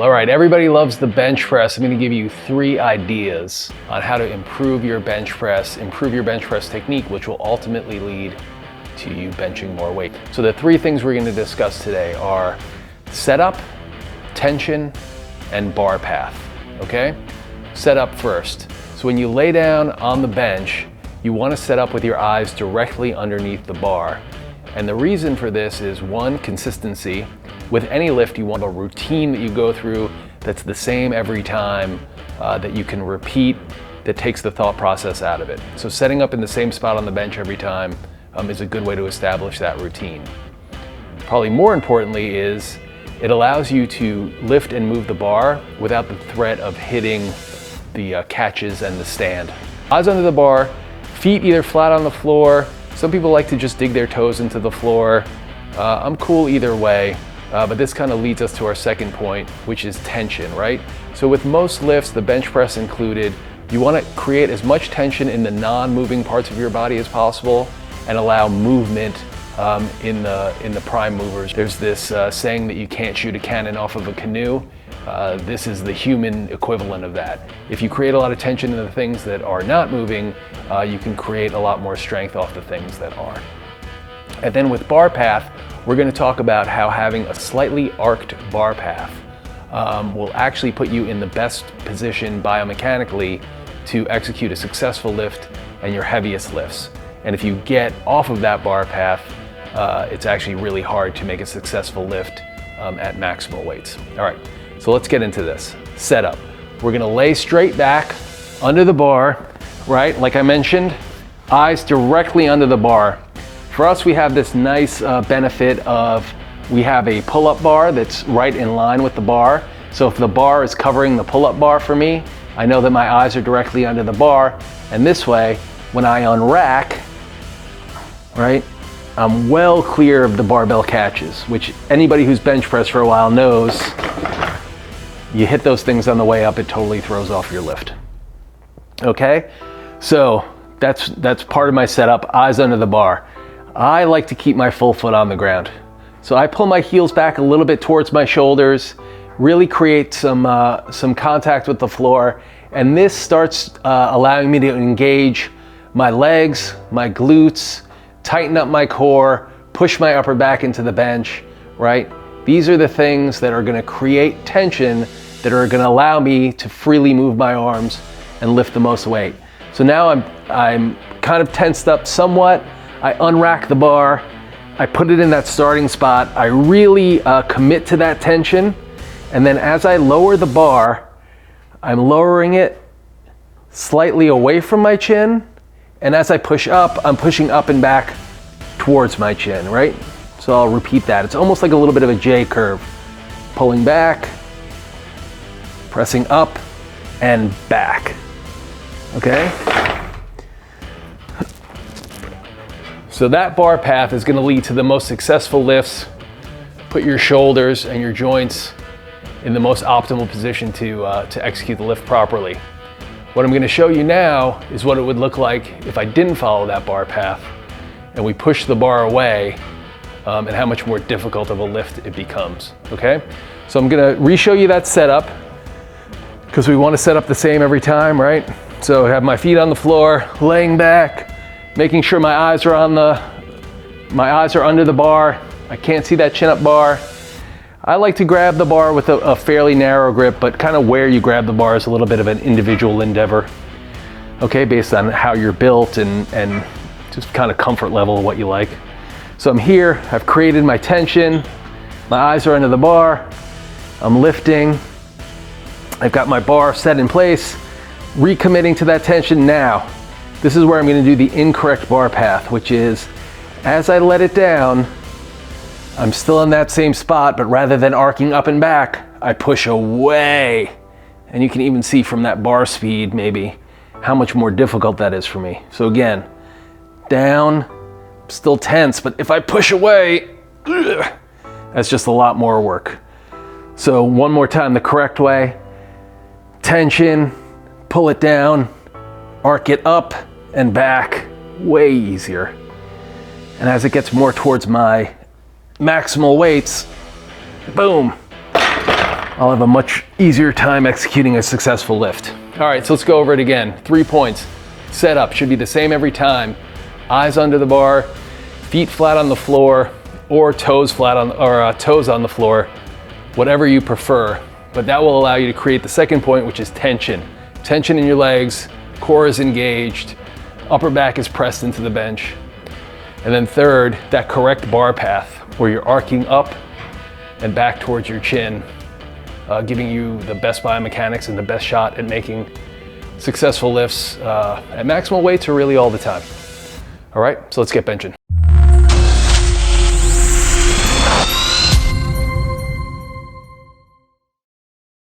All right, everybody loves the bench press. I'm gonna give you 3 ideas on how to improve your bench press technique, which will ultimately lead to you benching more weight. So the 3 things we're gonna discuss today are setup, tension, and bar path, okay? Setup first. So when you lay down on the bench, you wanna set up with your eyes directly underneath the bar. And the reason for this is 1, consistency. With any lift, you want a routine that you go through that's the same every time, that you can repeat, that takes the thought process out of it. So setting up in the same spot on the bench every time is a good way to establish that routine. Probably more importantly is it allows you to lift and move the bar without the threat of hitting the catches and the stand. Eyes under the bar, feet either flat on the floor. Some people like to just dig their toes into the floor. I'm cool either way. But this kind of leads us to our second point, which is tension, right? So with most lifts, the bench press included, you want to create as much tension in the non-moving parts of your body as possible and allow movement in the prime movers. There's this saying that you can't shoot a cannon off of a canoe. This is the human equivalent of that. If you create a lot of tension in the things that are not moving, you can create a lot more strength off the things that are. And then with bar path, we're going to talk about how having a slightly arced bar path will actually put you in the best position biomechanically to execute a successful lift and your heaviest lifts. And if you get off of that bar path, it's actually really hard to make a successful lift at maximal weights. All right, so let's get into this. Setup. We're going to lay straight back under the bar, right? Like I mentioned, eyes directly under the bar. For us, we have this nice benefit of we have a pull-up bar that's right in line with the bar. So if the bar is covering the pull-up bar for me, I know that my eyes are directly under the bar. And this way, when I unrack, right, I'm well clear of the barbell catches, which anybody who's bench pressed for a while knows. You hit those things on the way up, it totally throws off your lift. Okay, so that's part of my setup, eyes under the bar. I like to keep my full foot on the ground. So I pull my heels back a little bit towards my shoulders, really create some contact with the floor. And this starts allowing me to engage my legs, my glutes, tighten up my core, push my upper back into the bench, right? These are the things that are gonna create tension that are gonna allow me to freely move my arms and lift the most weight. So now I'm kind of tensed up somewhat. I unrack the bar, I put it in that starting spot, I really commit to that tension, and then as I lower the bar, I'm lowering it slightly away from my chin, and as I push up, I'm pushing up and back towards my chin, right? So I'll repeat that. It's almost like a little bit of a J curve. Pulling back, pressing up, and back, okay? So that bar path is going to lead to the most successful lifts. Put your shoulders and your joints in the most optimal position to execute the lift properly. What I'm going to show you now is what it would look like if I didn't follow that bar path and we push the bar away, and how much more difficult of a lift it becomes, okay? So I'm going to re-show you that setup because we want to set up the same every time, right? So I have my feet on the floor, laying back, making sure my eyes are under the bar. I can't see that chin up bar. I like to grab the bar with a fairly narrow grip, but kind of where you grab the bar is a little bit of an individual endeavor. Okay, based on how you're built and just kind of comfort level of what you like. So I'm here, I've created my tension, my eyes are under the bar, I'm lifting, I've got my bar set in place, recommitting to that tension now. This is where I'm going to do the incorrect bar path, which is as I let it down, I'm still in that same spot, but rather than arcing up and back, I push away. And you can even see from that bar speed maybe how much more difficult that is for me. So again, down, still tense, but if I push away, that's just a lot more work. So one more time the correct way, tension, pull it down, arc it up and back, way easier. And as it gets more towards my maximal weights, boom, I'll have a much easier time executing a successful lift. All right, so let's go over it again. 3 points. Setup should be the same every time. Eyes under the bar, feet flat on the floor, or toes on the floor, whatever you prefer. But that will allow you to create the second point, which is tension. Tension in your legs, core is engaged, upper back is pressed into the bench. And then third, that correct bar path where you're arcing up and back towards your chin, giving you the best biomechanics and the best shot at making successful lifts at maximal weights or really all the time. All right, so let's get benching.